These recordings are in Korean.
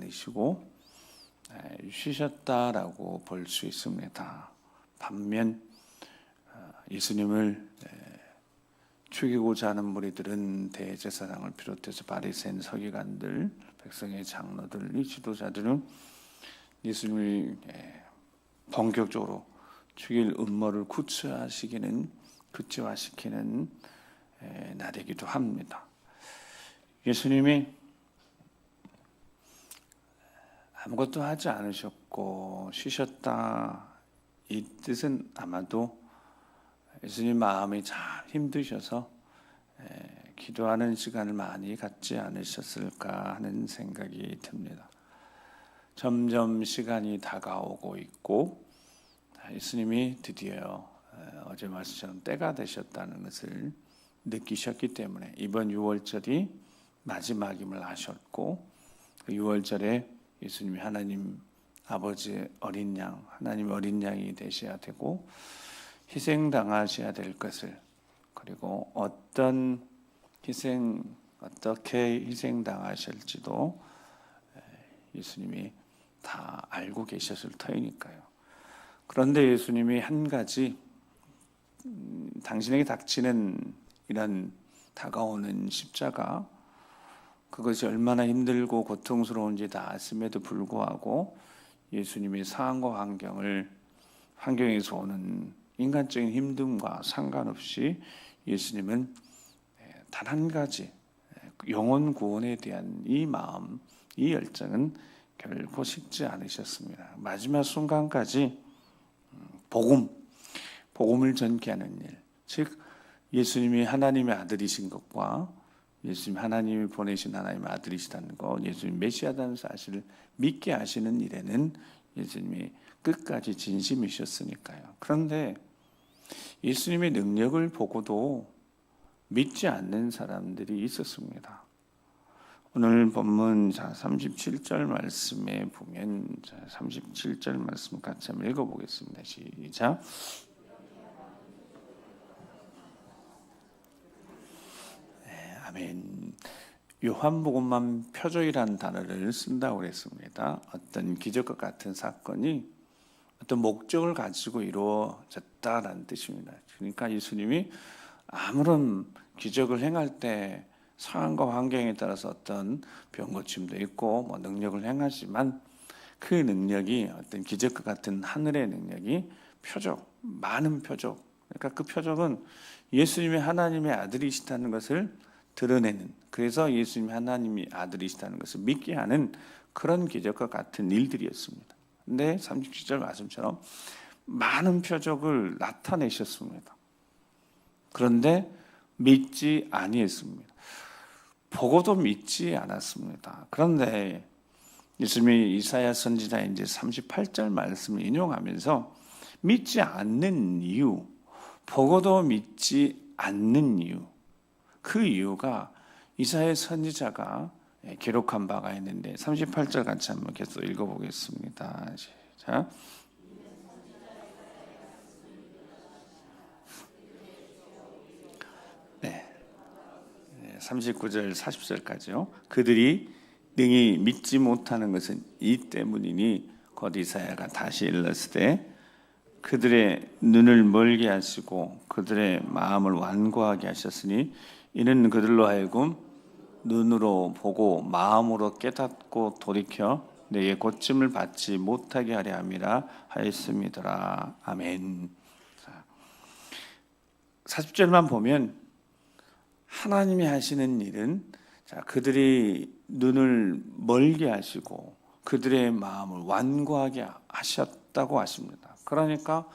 않으시고 쉬셨다라고 볼 수 있습니다. 반면 예수님을 죽이고자 하는 무리들은 대제사장을 비롯해서 바리새인 서기관들, 백성의 장로들, 이 지도자들은 예수님을 본격적으로 죽일 음모를 구체화시키는 날이기도 합니다. 예수님이 아무것도 하지 않으셨고 쉬셨다, 이 뜻은 아마도 예수님 마음이 참 힘드셔서 기도하는 시간을 많이 갖지 않으셨을까 하는 생각이 듭니다. 점점 시간이 다가오고 있고 예수님이 드디어 어제 말씀처럼 때가 되셨다는 것을 느끼셨기 때문에 이번 6월절이 마지막임을 아셨고 그 6월절에 예수님이 하나님 아버지의 어린 양, 하나님 어린 양이 되셔야 되고 희생당하셔야 될 것을, 그리고 어떻게 희생당하실지도 예수님이 다 알고 계셨을 터이니까요. 그런데 예수님이 한 가지 당신에게 닥치는 이런 다가오는 십자가, 그것이 얼마나 힘들고 고통스러운지 다 아심에도 불구하고 예수님의 상황과 환경에서 오는 인간적인 힘듦과 상관없이 예수님은 단 한 가지 영혼 구원에 대한 이 마음, 이 열정은 결코 식지 않으셨습니다. 마지막 순간까지 복음을 전케하는 일, 즉 예수님이 하나님의 아들이신 것과 예수님 하나님이 보내신 하나님의 아들이시다는 것, 예수님 메시아라는 사실을 믿게 하시는 일에는 예수님이 끝까지 진심이셨으니까요. 그런데 예수님의 능력을 보고도 믿지 않는 사람들이 있었습니다. 오늘 본문 37절 말씀에 보면 37절 말씀 같이 한번 읽어보겠습니다. 시작. 아멘. 요한복음만 표적이라는 단어를 쓴다고 그랬습니다. 어떤 기적과 같은 사건이 어떤 목적을 가지고 이루어졌다라는 뜻입니다. 그러니까 예수님이 아무런 기적을 행할 때 상황과 환경에 따라서 어떤 병고침도 있고 능력을 행하지만 그 능력이 어떤 기적과 같은 하늘의 능력이 많은 표적. 그러니까 그 표적은 예수님이 하나님의 아들이시다는 것을 드러내는, 그래서 예수님이 하나님의 아들이시다는 것을 믿게 하는 그런 기적과 같은 일들이었습니다. 근데 37절 말씀처럼 많은 표적을 나타내셨습니다. 그런데 믿지 아니했습니다. 보고도 믿지 않았습니다. 그런데 예수님이 이사야 선지자의 이제 38절 말씀을 인용하면서 믿지 않는 이유, 보고도 믿지 않는 이유, 그 이유가 이사야 선지자가 기록한 바가 있는데 38절 같이 한번 계속 읽어보겠습니다. 시작. 39절 40절까지요. 그들이 능히 믿지 못하는 것은 이 때문이니 곧 이사야가 다시 일렀으되 그들의 눈을 멀게 하시고 그들의 마음을 완고하게 하셨으니 이는 그들로 하여금 눈으로 보고 마음으로 깨닫고 돌이켜 내게 고침을 받지 못하게 하려 함이라 하였음이더라. 아멘. 40절만 보면 하나님이 하시는 일은 그들이 눈을 멀게 하시고 그들의 마음을 완고하게 하셨다고 하십니다. 그러니까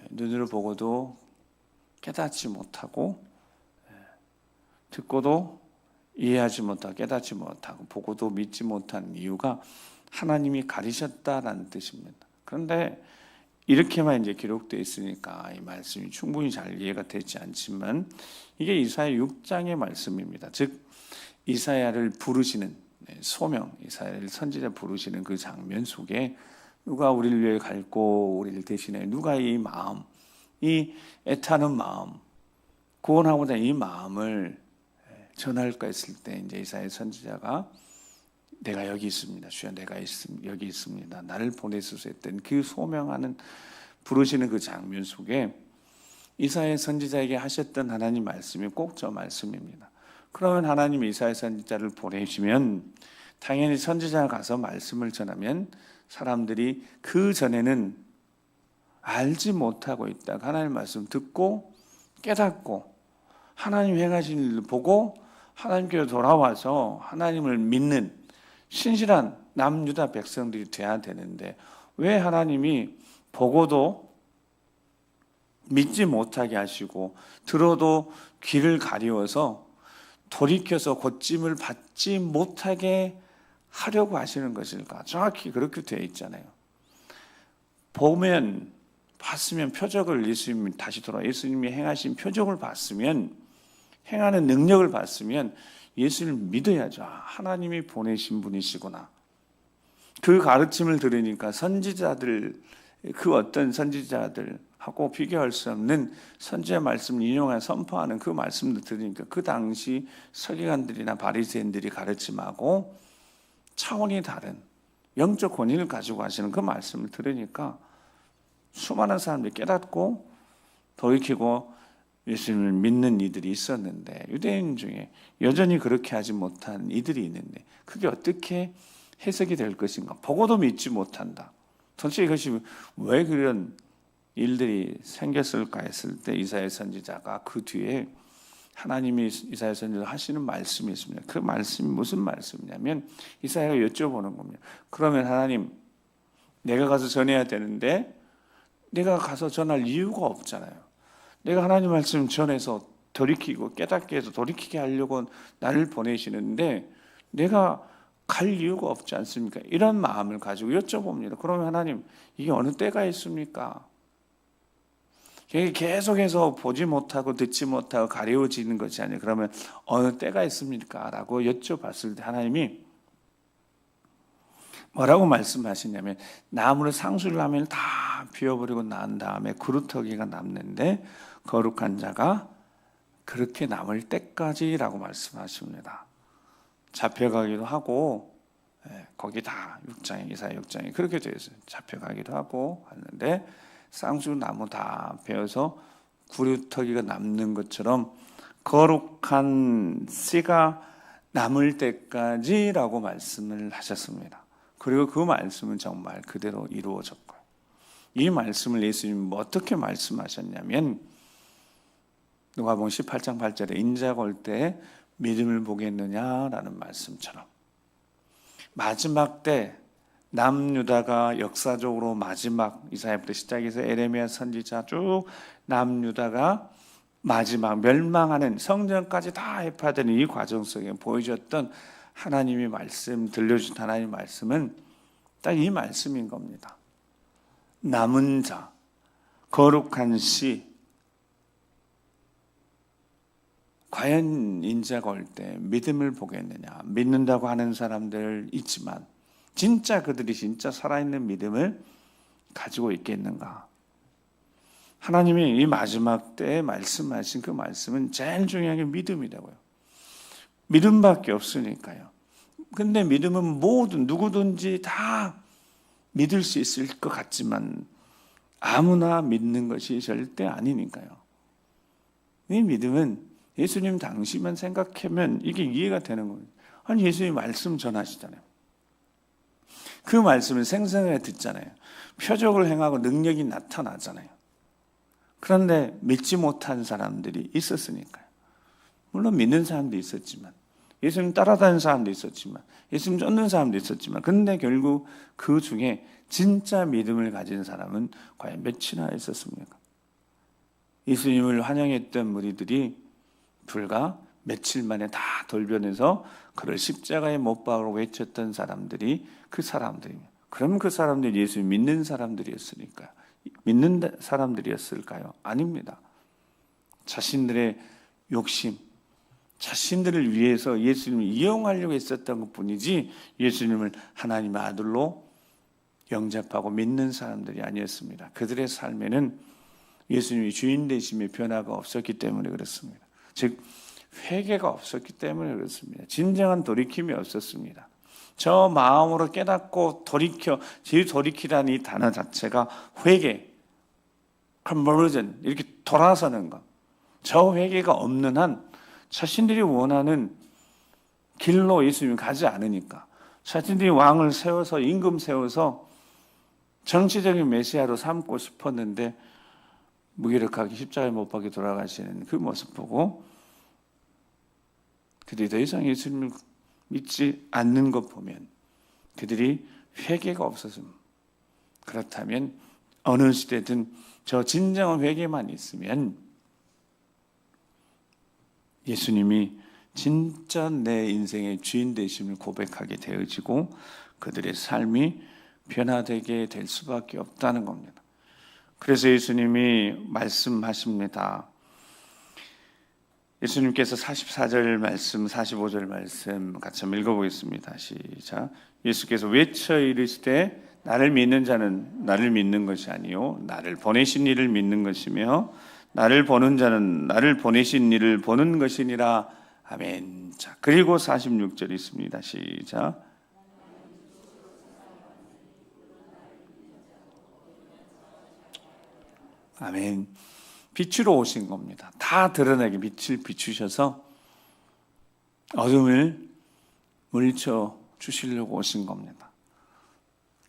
눈으로 보고도 깨닫지 못하고 듣고도 이해하지 못하고 깨닫지 못하고 보고도 믿지 못한 이유가 하나님이 가리셨다라는 뜻입니다. 그런데 이렇게만 이제 기록되어 있으니까 이 말씀이 충분히 잘 이해가 되지 않지만 이게 이사야 6장의 말씀입니다. 즉 이사야를 부르시는 소명, 이사야를 선지자 부르시는 그 장면 속에 누가 우리를 위해 갈고 우리를 대신해 누가 이 마음, 이 애타는 마음, 구원하고자 이 마음을 전할까 했을 때 이제 이사야 선지자가 내가 여기 있습니다. 주여 내가 여기 있습니다. 나를 보내소서 했던 그 소명하는 부르시는 그 장면 속에 이사야 선지자에게 하셨던 하나님 말씀이 꼭 저 말씀입니다. 그러면 하나님이 이사야 선지자를 보내시면 당연히 선지자가 가서 말씀을 전하면 사람들이 그 전에는 알지 못하고 있다가 하나님 말씀 듣고 깨닫고 하나님 행하신 일을 보고 하나님께로 돌아와서 하나님을 믿는 신실한 남유다 백성들이 돼야 되는데 왜 하나님이 보고도 믿지 못하게 하시고 들어도 귀를 가리워서 돌이켜서 고침을 받지 못하게 하려고 하시는 것일까? 정확히 그렇게 되어 있잖아요. 봤으면 표적을 예수님이 다시 돌아 예수님이 행하신 표적을 봤으면 행하는 능력을 봤으면 예수를 믿어야죠. 하나님이 보내신 분이시구나. 그 가르침을 들으니까 선지자들 그 어떤 선지자들하고 비교할 수 없는 선지자 말씀을 인용해 선포하는 그 말씀을 들으니까 그 당시 서기관들이나 바리새인들이 가르침하고 차원이 다른 영적 권위를 가지고 하시는 그 말씀을 들으니까 수많은 사람들이 깨닫고 돌이키고 예수님을 믿는 이들이 있었는데 유대인 중에 여전히 그렇게 하지 못한 이들이 있는데 그게 어떻게 해석이 될 것인가? 보고도 믿지 못한다. 도대체 이것이 왜 그런 일들이 생겼을까 했을 때 이사야 선지자가 그 뒤에 하나님이 이사야 선지자 하시는 말씀이 있습니다. 그 말씀이 무슨 말씀이냐면 이사야가 여쭤보는 겁니다. 그러면 하나님 내가 가서 전해야 되는데 내가 가서 전할 이유가 없잖아요. 내가 하나님 말씀 전해서 돌이키고 깨닫게 해서 돌이키게 하려고 나를 보내시는데 내가 갈 이유가 없지 않습니까? 이런 마음을 가지고 여쭤봅니다. 그러면 하나님 이게 어느 때가 있습니까? 계속해서 보지 못하고 듣지 못하고 가려워지는 것이 아니에요. 그러면 어느 때가 있습니까? 라고 여쭤봤을 때 하나님이 뭐라고 말씀하시냐면 나무를 상수를 하면 다 비워버리고 난 다음에 그루터기가 남는데 거룩한 자가 그렇게 남을 때까지라고 말씀하십니다. 잡혀가기도 하고 거기 다 6장에 이사야 6장에 그렇게 되어 있어요. 잡혀가기도 하고 하는데 쌍수나무 다 베어서 구루터기가 남는 것처럼 거룩한 씨가 남을 때까지라고 말씀을 하셨습니다. 그리고 그 말씀은 정말 그대로 이루어졌고요. 이 말씀을 예수님은 어떻게 말씀하셨냐면 누가복음 18장 8절에 인자가 올 때 믿음을 보겠느냐라는 말씀처럼 마지막 때 남유다가 역사적으로 마지막 이사야부터 시작해서 에레미야 선지자 쭉 남유다가 마지막 멸망하는 성전까지 다 해파되는 이 과정 속에 보여줬던 하나님의 말씀, 들려준 하나님의 말씀은 딱 이 말씀인 겁니다. 남은 자, 거룩한 씨, 과연 인자가 올 때 믿음을 보겠느냐? 믿는다고 하는 사람들 있지만 진짜 그들이 진짜 살아있는 믿음을 가지고 있겠는가? 하나님이 이 마지막 때에 말씀하신 그 말씀은 제일 중요한 게 믿음이라고요. 믿음밖에 없으니까요. 근데 믿음은 모든 누구든지 다 믿을 수 있을 것 같지만 아무나 믿는 것이 절대 아니니까요. 이 믿음은 예수님 당시만 생각하면 이게 이해가 되는 겁니다. 아니 예수님 말씀 전하시잖아요. 그 말씀을 생생하게 듣잖아요. 표적을 행하고 능력이 나타나잖아요. 그런데 믿지 못한 사람들이 있었으니까요. 물론 믿는 사람도 있었지만 예수님 따라다니는 사람도 있었지만 예수님 쫓는 사람도 있었지만 근데 결국 그 중에 진짜 믿음을 가진 사람은 과연 몇이나 있었습니까? 예수님을 환영했던 무리들이 불과 며칠 만에 다 돌변해서 그를 십자가에 못 박으라고 외쳤던 사람들이 그 사람들입니다. 그럼 그 사람들이 예수님 믿는 사람들이었으니까요. 믿는 사람들이었을까요? 아닙니다. 자신들의 욕심, 자신들을 위해서 예수님을 이용하려고 했었던 것뿐이지 예수님을 하나님의 아들로 영접하고 믿는 사람들이 아니었습니다. 그들의 삶에는 예수님이 주인 되심의 변화가 없었기 때문에 그렇습니다. 즉 회개가 없었기 때문에 그렇습니다. 진정한 돌이킴이 없었습니다. 저 마음으로 깨닫고 돌이키라는 이 단어 자체가 회개, conversion, 이렇게 돌아서는 것. 저 회개가 없는 한 자신들이 원하는 길로 예수님이 가지 않으니까, 자신들이 왕을 세워서 임금 세워서 정치적인 메시아로 삼고 싶었는데 무기력하게 십자가에 못 박혀 돌아가시는 그 모습 보고 그들이 더 이상 예수님을 믿지 않는 것 보면 그들이 회개가 없었습니다. 그렇다면 어느 시대든 저 진정한 회개만 있으면 예수님이 진짜 내 인생의 주인 되심을 고백하게 되어지고 그들의 삶이 변화되게 될 수밖에 없다는 겁니다. 그래서 예수님이 말씀하십니다. 예수님께서 44절 말씀, 45절 말씀 같이 한번 읽어보겠습니다. 시작. 예수께서 외쳐 이르시되 나를 믿는 자는 나를 믿는 것이 아니요 나를 보내신 이를 믿는 것이며 나를 보는 자는 나를 보내신 이를 보는 것이니라. 아멘. 자, 그리고 46절 있습니다. 시작. 아멘. 빛으로 오신 겁니다. 다 드러나게 빛을 비추셔서 어둠을 물리쳐 주시려고 오신 겁니다.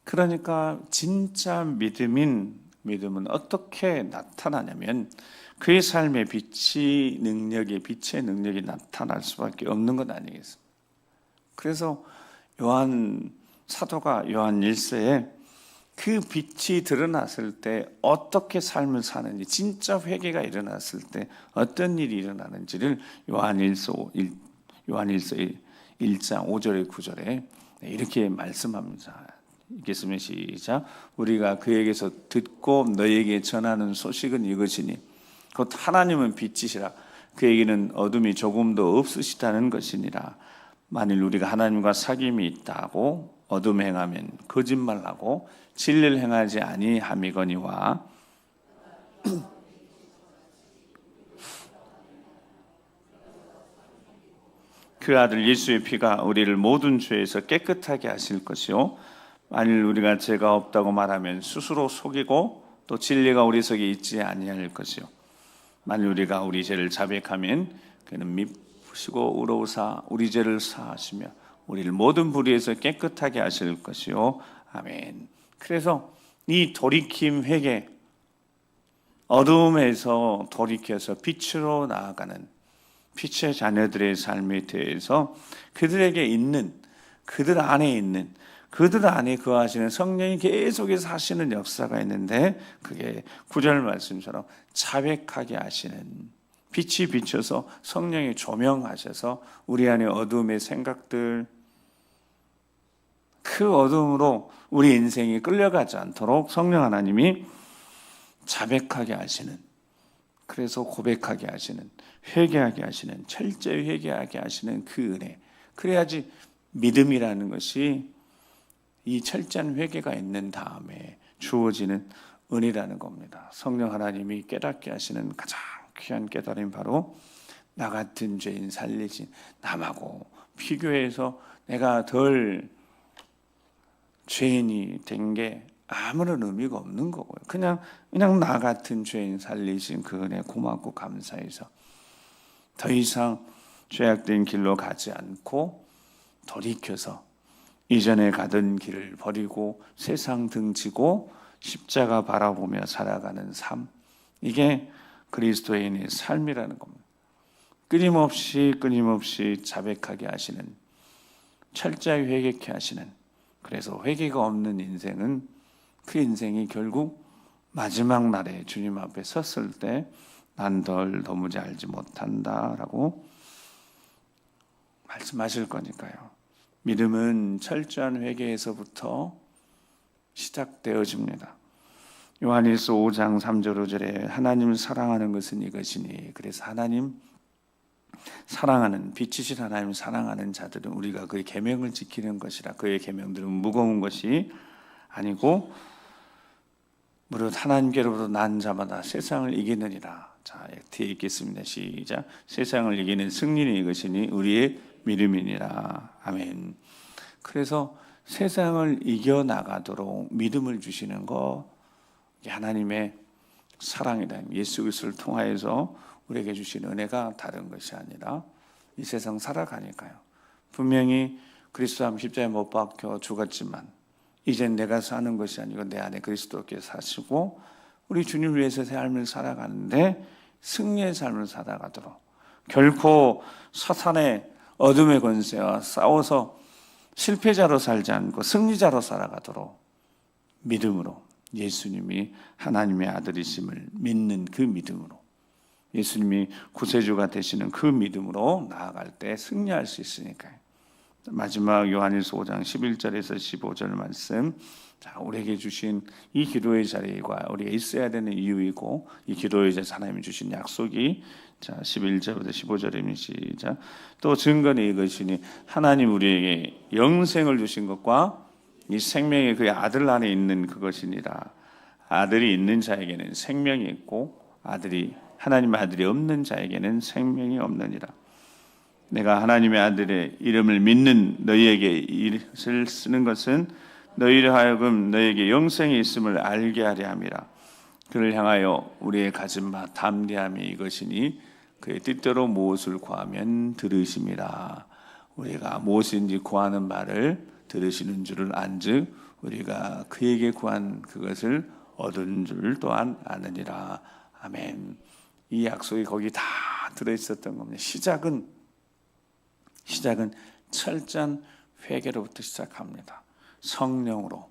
그러니까 진짜 믿음은 어떻게 나타나냐면 그의 삶의 빛의 능력이 나타날 수밖에 없는 것 아니겠습니까? 그래서 사도가 요한 1서에 그 빛이 드러났을 때 어떻게 삶을 사는지, 진짜 회개가 일어났을 때 어떤 일이 일어나는지를 요한일서 1장 5절에 9절에 이렇게 말씀합니다. 읽겠습니다. 시작. 우리가 그에게서 듣고 너에게 전하는 소식은 이것이니 곧 하나님은 빛이시라 그에게는 어둠이 조금도 없으시다는 것이니라. 만일 우리가 하나님과 사귐이 있다고 어둠 행하면 거짓말하고 진리를 행하지 아니함이거니와 그 아들 예수의 피가 우리를 모든 죄에서 깨끗하게 하실 것이요 만일 우리가 죄가 없다고 말하면 스스로 속이고 또 진리가 우리 속에 있지 아니할 것이요 만일 우리가 우리 죄를 자백하면 그는 미쁘시고 의로우사 우리 죄를 사하시며 우리를 모든 불의에서 깨끗하게 하실 것이요 아멘. 그래서 이 돌이킴 회개, 어둠에서 돌이켜서 빛으로 나아가는 빛의 자녀들의 삶에 대해서 그들에게 있는, 그들 안에 거하시는 성령이 계속해서 하시는 역사가 있는데 그게 9절 말씀처럼 자백하게 하시는, 빛이 비춰서 성령이 조명하셔서 우리 안에 어둠의 생각들, 그 어둠으로 우리 인생이 끌려가지 않도록 성령 하나님이 자백하게 하시는, 그래서 고백하게 하시는, 회개하게 하시는, 철저히 회개하게 하시는 그 은혜. 그래야지 믿음이라는 것이 이 철저한 회개가 있는 다음에 주어지는 은혜라는 겁니다. 성령 하나님이 깨닫게 하시는 가장 귀한 깨달음이 바로 나 같은 죄인 살리신, 남하고 비교해서 내가 덜 죄인이 된 게 아무런 의미가 없는 거고요. 그냥 나 같은 죄인 살리신 그 은혜 고맙고 감사해서 더 이상 죄악된 길로 가지 않고 돌이켜서 이전에 가던 길을 버리고 세상 등지고 십자가 바라보며 살아가는 삶, 이게 그리스도인의 삶이라는 겁니다. 끊임없이 자백하게 하시는, 철저히 회개케 하시는, 그래서 회개가 없는 인생은 그 인생이 결국 마지막 날에 주님 앞에 섰을 때 난 널 도무지 알지 못한다라고 말씀하실 거니까요. 믿음은 철저한 회개에서부터 시작되어집니다. 요한일서 5장 3절 5절에 하나님을 사랑하는 것은 이것이니, 그래서 하나님 사랑하는, 빛이신 하나님을 사랑하는 자들은 우리가 그의 계명을 지키는 것이라. 그의 계명들은 무거운 것이 아니고 무릇 하나님께로부터 난 자마다 세상을 이기느니라. 자, 뒤에 읽겠습니다. 시작. 세상을 이기는 승리는 이것이니 우리의 믿음이니라. 아멘. 그래서 세상을 이겨나가도록 믿음을 주시는 거, 하나님의 사랑이다. 예수 그리스도를 통하여서 우리에게 주신 은혜가 다른 것이 아니라 이 세상 살아가니까요. 분명히 그리스도 앞에 십자가에 못 박혀 죽었지만 이젠 내가 사는 것이 아니고 내 안에 그리스도께서 사시고 우리 주님을 위해서 삶을 살아가는데 승리의 삶을 살아가도록, 결코 사탄의 어둠의 권세와 싸워서 실패자로 살지 않고 승리자로 살아가도록 믿음으로, 예수님이 하나님의 아들이심을 믿는 그 믿음으로, 예수님이 구세주가 되시는 그 믿음으로 나아갈 때 승리할 수 있으니까요. 마지막 요한일서 5장 11절에서 15절 말씀, 자, 우리에게 주신 이 기도의 자리가 우리가 있어야 되는 이유이고, 이 기도의 자리 하나님이 주신 약속이, 자 11절부터 15절입니다. 시작. 또 증거는 이것이니 하나님 우리에게 영생을 주신 것과 이 생명이 그의 아들 안에 있는 그것이니라. 아들이 있는 자에게는 생명이 있고 하나님의 아들이 없는 자에게는 생명이 없느니라. 내가 하나님의 아들의 이름을 믿는 너희에게 이것을 쓰는 것은 너희를 하여금 너희에게 영생이 있음을 알게 하려 함이라. 그를 향하여 우리의 가진 바 담대함이 이것이니 그의 뜻대로 무엇을 구하면 들으심이라. 우리가 무엇인지 구하는 바를 들으시는 줄을 안즉 우리가 그에게 구한 그것을 얻은 줄 또한 아느니라. 아멘. 이 약속이 거기 다 들어있었던 겁니다. 시작은 철저한 회개로부터 시작합니다. 성령으로,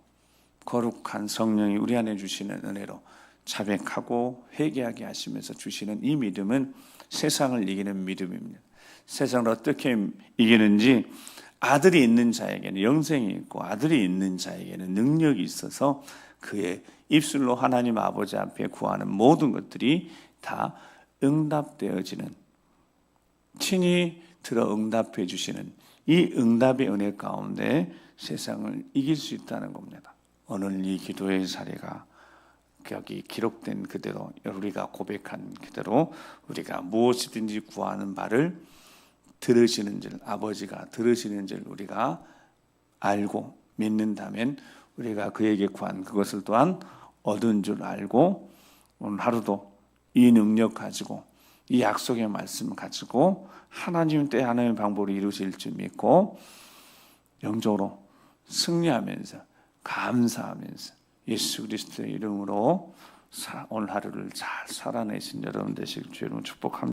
거룩한 성령이 우리 안에 주시는 은혜로 자백하고 회개하게 하시면서 주시는 이 믿음은 세상을 이기는 믿음입니다. 세상을 어떻게 이기는지, 아들이 있는 자에게는 영생이 있고 아들이 있는 자에게는 능력이 있어서 그의 입술로 하나님 아버지 앞에 구하는 모든 것들이 다 응답되어지는, 친히 들어 응답해 주시는 이 응답의 은혜 가운데 세상을 이길 수 있다는 겁니다. 오늘 이 기도의 사례가 여기 기록된 그대로, 우리가 고백한 그대로 우리가 무엇이든지 구하는 바를 들으시는 줄, 아버지가 들으시는 줄 우리가 알고 믿는다면 우리가 그에게 구한 그것을 또한 얻은 줄 알고, 오늘 하루도 이 능력 가지고, 이 약속의 말씀 가지고 하나님 때 하나님의 방법으로 이루실 줄 믿고 영적으로 승리하면서 감사하면서 예수 그리스도의 이름으로 오늘 하루를 잘 살아내신 여러분 되시길 주의 이름으로 축복합니다.